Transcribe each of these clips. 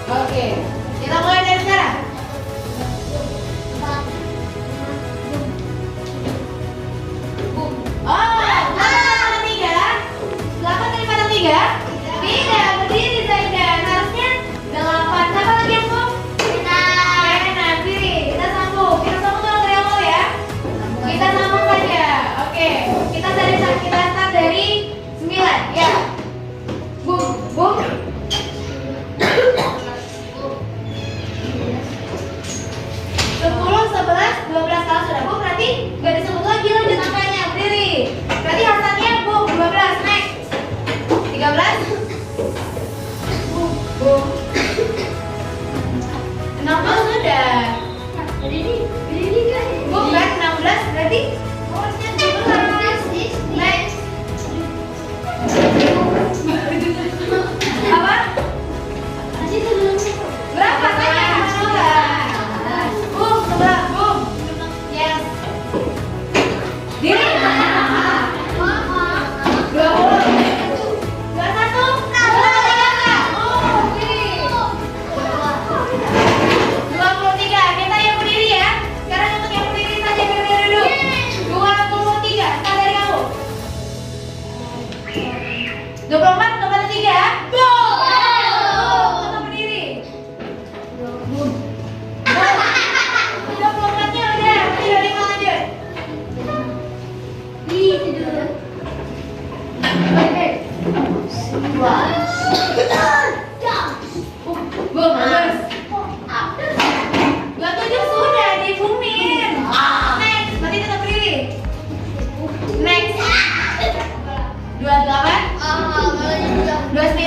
Oke, kita mulai dari sekarang. Tiga? Tidak, berdiri Zaidan. Harusnya 8. Siapa lagi yang mau? Rena, diri. Kita sambung dulu dari awal ya. Kita sambung saja. Oke, kita start dari 9. Ya. Bum, bum. 10, 11, 12 kalau sudah bum berarti nggak disebut lagi lanjut angkanya. Berdiri. Berarti hasilnya bum 12. Next. 13 Bum 16 sudah Bum kan 16 berarti harusnya 17 Next apa? Berapa tanya? Bum 11 Bum Yes Diri 20 24, 23. Go! Tetap berdiri. 24-nya udah. 25 lanjut. Oke. 2. Bum, bagus. 27 sudah dibumin. Next, berarti tetap berdiri. Next. 28. 29.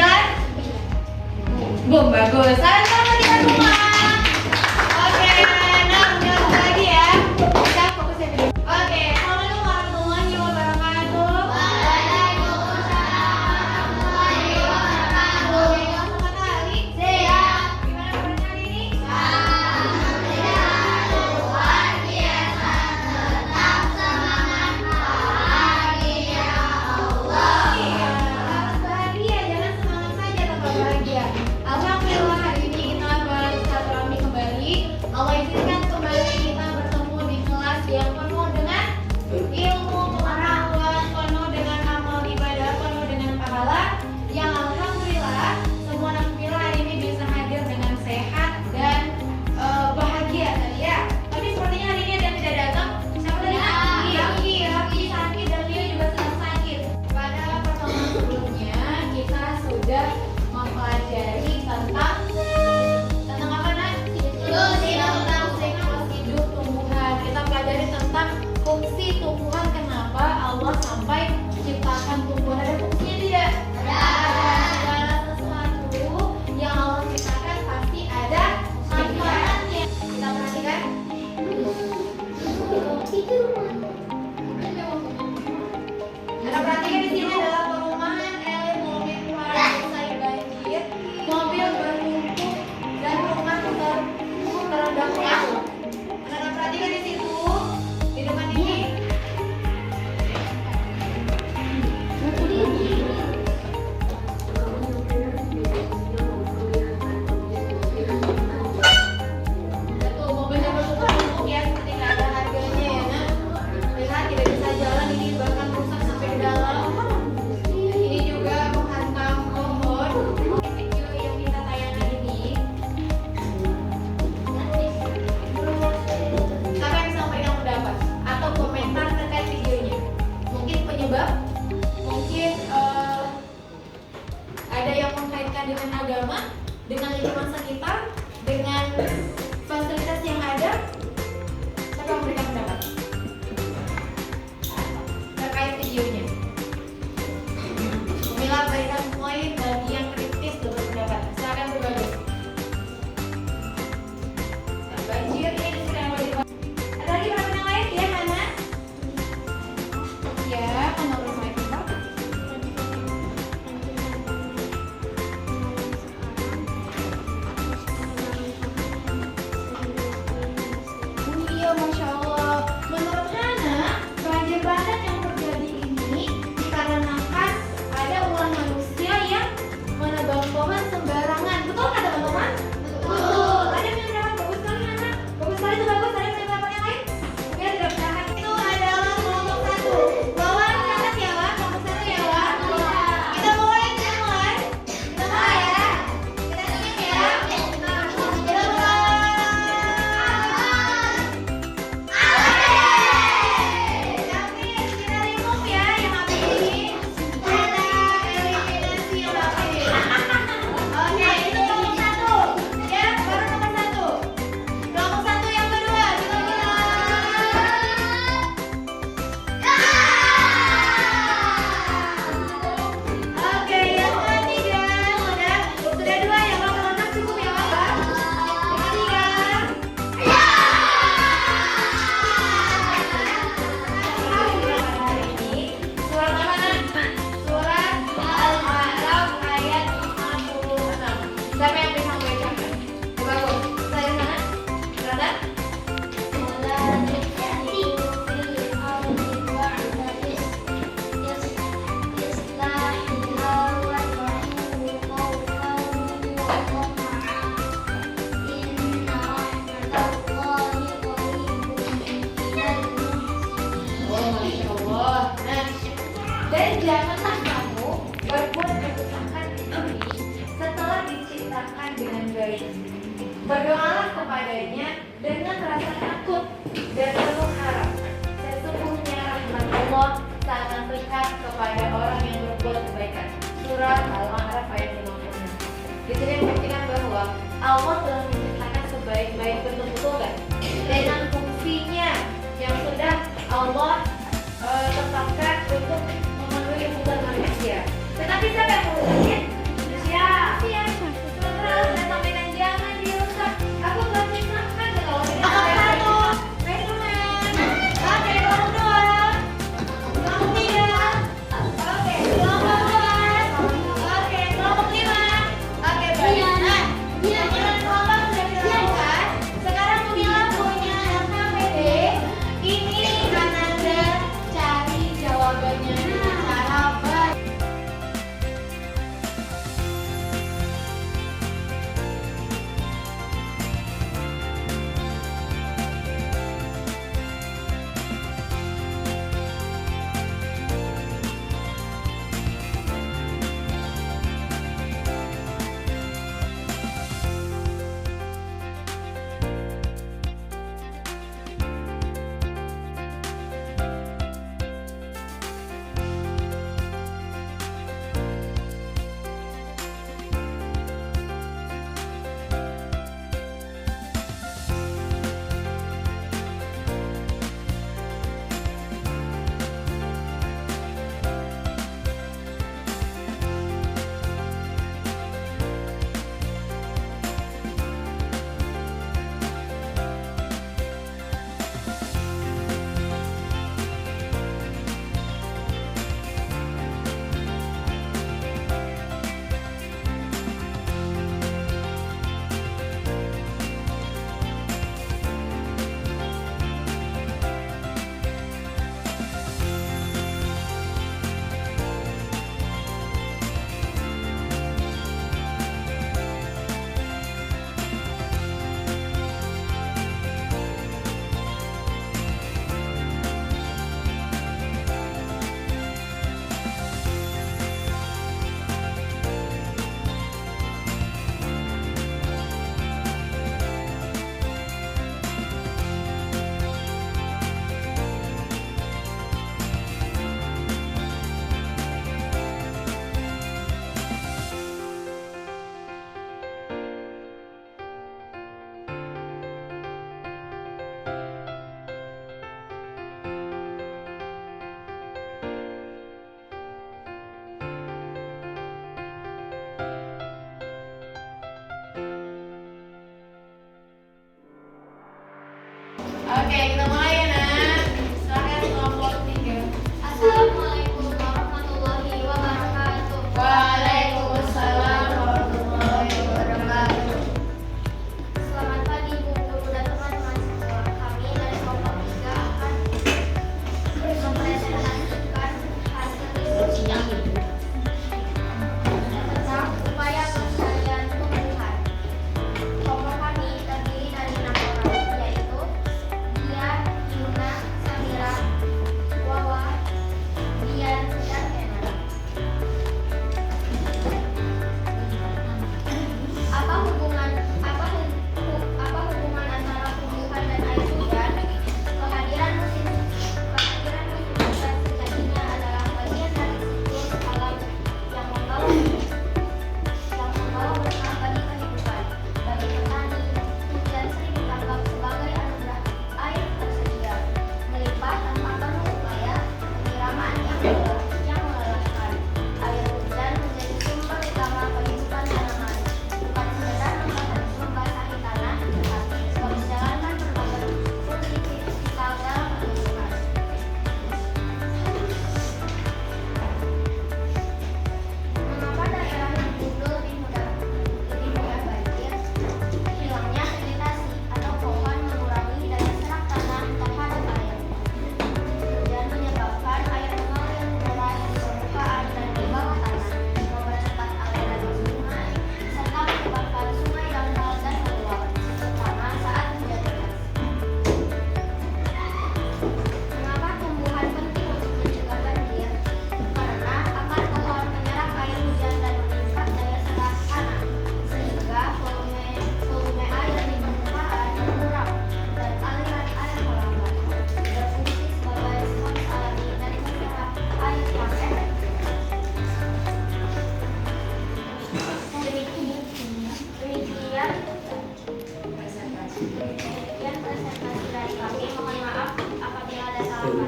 Bum, bagus. Salam kita semua. Oke, nah udah lagi ya. Kita fokus ya dulu. Oke, assalamualaikum warahmatullahi wabarakatuh. Waalaikumsalam warahmatullahi wabarakatuh. Selamat hari. Siap. Gimana kabarnya hari ini? Alhamdulillah, luar biasa. Tetap semangat. Bahagia Allah. Bahagia, jangan semangat saja, tetap bahagia. Alhamdulillah hari ini kita bersilaturahmi kembali. Allah izinkan kembali kita bertemu di kelas yang penuh dengan ilmu, pengetahuan, penuh dengan amal ibadah, penuh dengan pahala. Yang alhamdulillah semua alhamdulillah hari ini bisa hadir dengan sehat dan bahagia tadi ya. Tapi sepertinya hari ini ada yang tidak datang. Siapa tadi? Haki sakit dan dia juga sedang sakit. Pada pertemuan sebelumnya kita sudah mempelajari tentang apa Nak? Tentang fungsi hidup tumbuhan. Kita pelajari tentang fungsi tumbuhan. Kenapa Allah sampai ciptakan tumbuhan? Ada fungsinya tidak? Ada. Segala sesuatu yang Allah ciptakan pasti ada manfaatnya. Kita perhatikan. Anda perhatikan di sini adalah perumahan elit mobil usai banjir, mobil bertumpuk dan rumah terendam laut. Anda perhatikan di situ di depan ini. Betul, mobilnya bertumpuk ya, seperti nggak ada harganya ya Nak. Lihat tidak bisa jalan, ini bahkan rusak sampai ke dalam. Ini juga menghantam pohon. Video yang kita tayangkan ini. Siapa yang bisa memberikan pendapat atau komentar terkait videonya? Mungkin penyebab, mungkin ada yang mengkaitkan dengan agama, dengan lingkungan sekitar, dengan fasilitas yang ada. Siapa yang memberikan pendapat terkait videonya? Mila berikan poin bagi yang kritis dan berpendapat. Silakan berbagi. Nah, banjir ini sedang wajib. Ada lagi pendapat yang lain ya, Hana? Ya, Hana bersama kita. janganlah kamu berbuat kerusakan di bumi setelah diciptakan dengan baik. Berdoalah kepadanya dengan rasa takut dan penuh harap. Sesungguhnya rahmat Allah sangat dekat kepada orang yang berbuat kebaikan. Surah Al-A'raf ayat 56. Di sini membuktikan bahwa Allah telah menciptakan sebaik-baik bentuk, betul nggak? Dengan fungsinya yang sudah Allah tetapkan untuk memenuhi kebutuhan manusia. Tetapi siapa yang merusaknya? Manusia. Terus saya sampaikan jangan dirusak. Aku telah menciptakan kalau tidak ada. Raise your hand. Oke, kelompok dua. Kelompok tiga. Oke, kelompok dua. Oke, kelompok lima. Oke, baik. Nah, giliran kelompok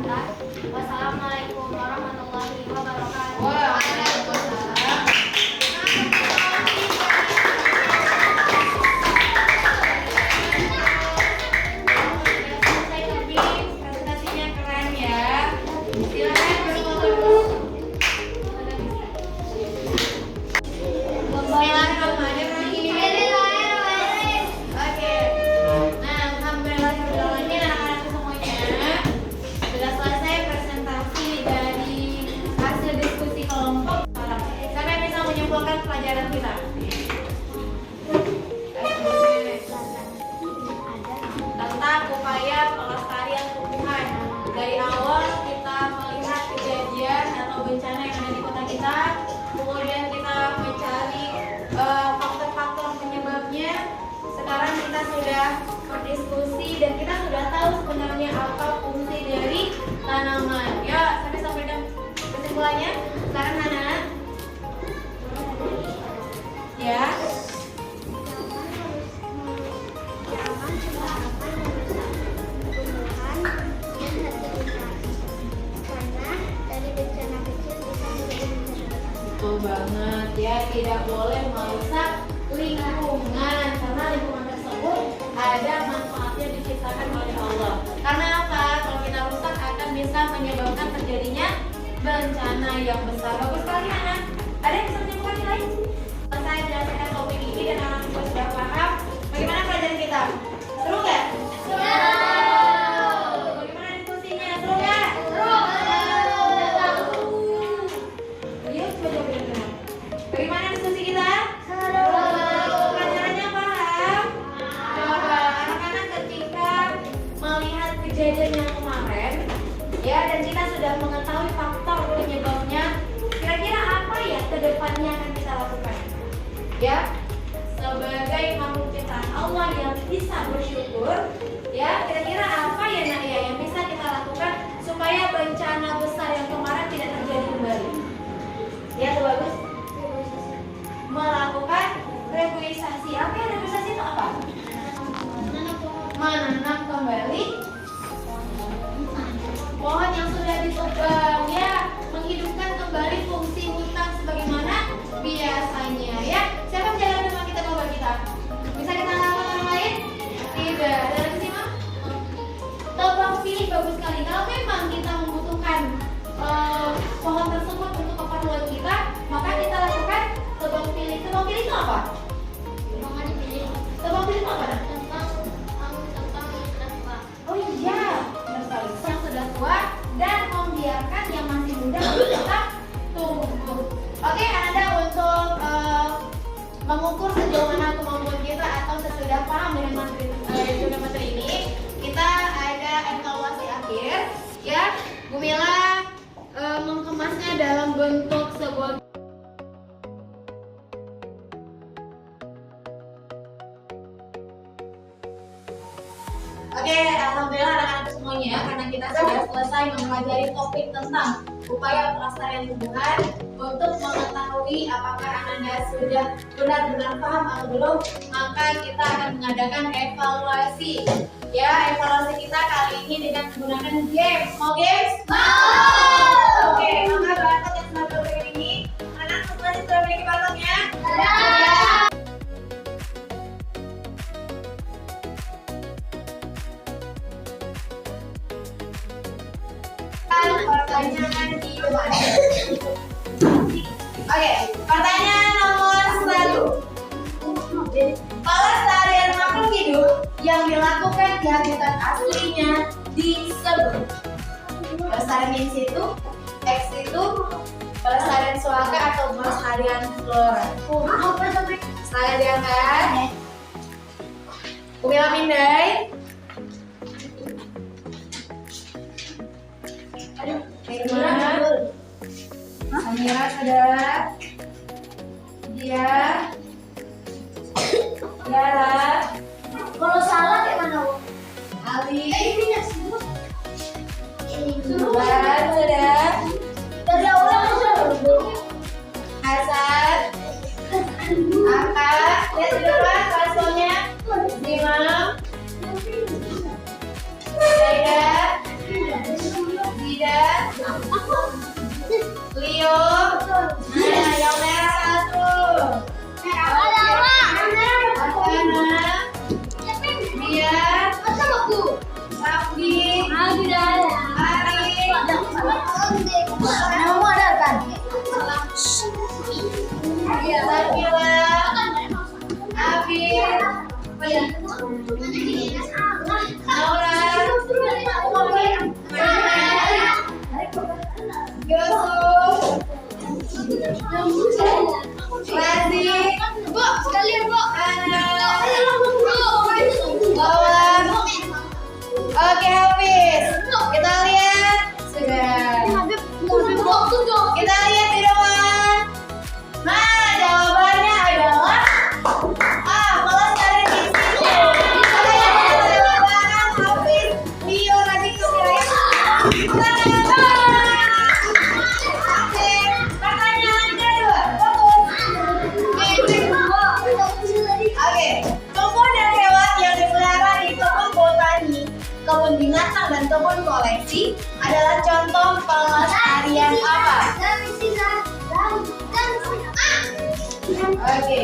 wabarakatuh. Wassalamualaikum warahmatullahi wabarakatuh. Waalaikumsalam. Presentasinya keren ya. Silakan berfoto dulu. Bismillahirrahmanirrahim. Oke. Nah, alhamdulillahirobbilalamin anak-anakku semuanya sudah selesai presentasi dari hasil diskusi kelompok. Siapa yang bisa menyimpulkan pelajaran kita? Tentang upaya pelestarian tumbuhan. Dari awal kita melihat kejadian atau bencana yang ada di kota kita, kemudian kita mencari faktor-faktor penyebabnya. Sekarang kita sudah berdiskusi dan kita sudah tahu sebenarnya apa fungsi dari tanaman. Ya, sampai dengan kesimpulannya. Sekarang Hana, ya. Betul banget ya, tidak boleh merusak lingkungan karena lingkungan tersebut ada manfaatnya diciptakan oleh Allah. Karena apa? Kalau kita rusak akan bisa menyebabkan terjadinya bencana yang besar. Bagus sekali anak. Ada yang bisa menyimpulkan yang lain? Saya jelaskan topik ini dan anak juga sudah paham bagaimana pelajaran kita. Seru nggak? Seru. Bagaimana diskusinya? Seru nggak? Seru. Yuk coba benar. Bagaimana diskusi kita? Seru. Pelajarannya paham? Coba anak-anak ketika melihat kejadian yang kemarin, ya, dan kita sudah mengetahui faktor penyebabnya. Kira-kira apa ya kedepannya akan kita lakukan? Ya, sebagai makhluk ciptaan Allah yang bisa bersyukur, ya, kira-kira apa ya nak ya yang bisa kita lakukan supaya bencana besar yang kemarin tidak terjadi kembali? Ya, itu bagus. Melakukan reboisasi. Apa ya reboisasi itu apa? Menanam kembali pohon yang sudah ditebang, ya, menghidupkan kembali fungsi hutan sebagaimana biasanya, ya. Siapa menjalankan sama kita coba kita? Bisa kita lakukan orang lain? Tidak. Ada lagi sih, Mam? Tebang pilih bagus sekali. Kalau memang kita membutuhkan pohon tersebut untuk keperluan kita, maka kita lakukan tebang pilih. Tebang pilih itu apa? Tebang pilih itu apa? Oh iya, benar sekali. Yang sudah tua dan membiarkan yang masih muda untuk tetap tumbuh. Oke, Anda untuk mengukur sejauh mana kemampuan kita atau sesudah paham dengan materi ini, kita ada evaluasi akhir. Ya, Bu Mila mengemasnya dalam bentuk sebuah. Oke, alhamdulillah anak-anak semuanya, karena kita sudah selesai mempelajari topik tentang upaya pelestarian tumbuhan. Untuk mengetahui apakah Anda sudah benar-benar paham atau belum, maka kita akan mengadakan evaluasi. Ya, evaluasi kita kali ini dengan menggunakan games. Mau games? Mau! Oke, maka bakat yang sudah berpikir ini, anak semuanya sudah memiliki bakatnya? Ya. Pertanyaan di depan. Oke, pertanyaan nomor 1. Pelestarian makhluk hidup yang dilakukan di habitat aslinya disebut pelestarian in situ, ex situ, pelestarian suaka atau pelestarian flora. Silahkan diangkat. Umila Mindai. Amira sudah. Dia. Yara. Kalau salah kayak mana? Ali. Ini nggak semua. Sudah. Dari awal sudah belum. Hasan. Angkat. Lihat di depan pasalnya. Imam. Zaida. Naura, Yusuf, Lazi, oke habis. Kita lihat sudah. Kita lihat di depan. Nah, jawabannya adalah kalau kalian di situ. Kalian jawaban habis. Leo nanti kalian. Oke, pertanyaan kedua. Oke, tokoh dan hewan yang dipelihara di kebun botani, kebun binatang dan kebun koleksi adalah contoh pelestarian apa? Oke.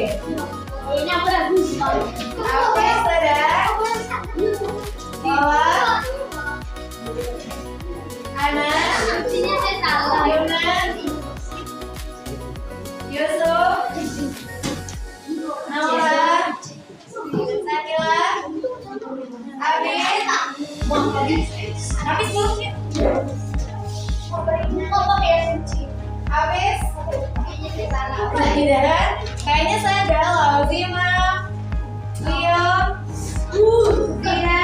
Oke, sudah. Bawah. Anas, Yunan, Yusuf, Naura, Sakila, Abis. Habis belum? Habis? Tidak. Kayaknya saya galau sih, Mam. Leo, Tina,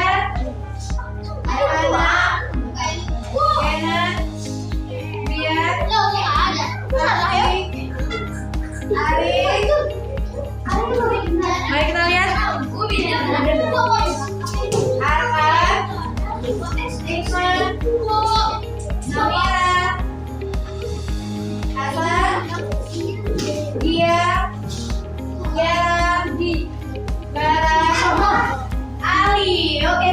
Ana, Kenan, Biar, Ari. Mari kita lihat. Arfan, Ikman, Samira, Hasan, Dia, Tiara, Bara, Ali. Oke,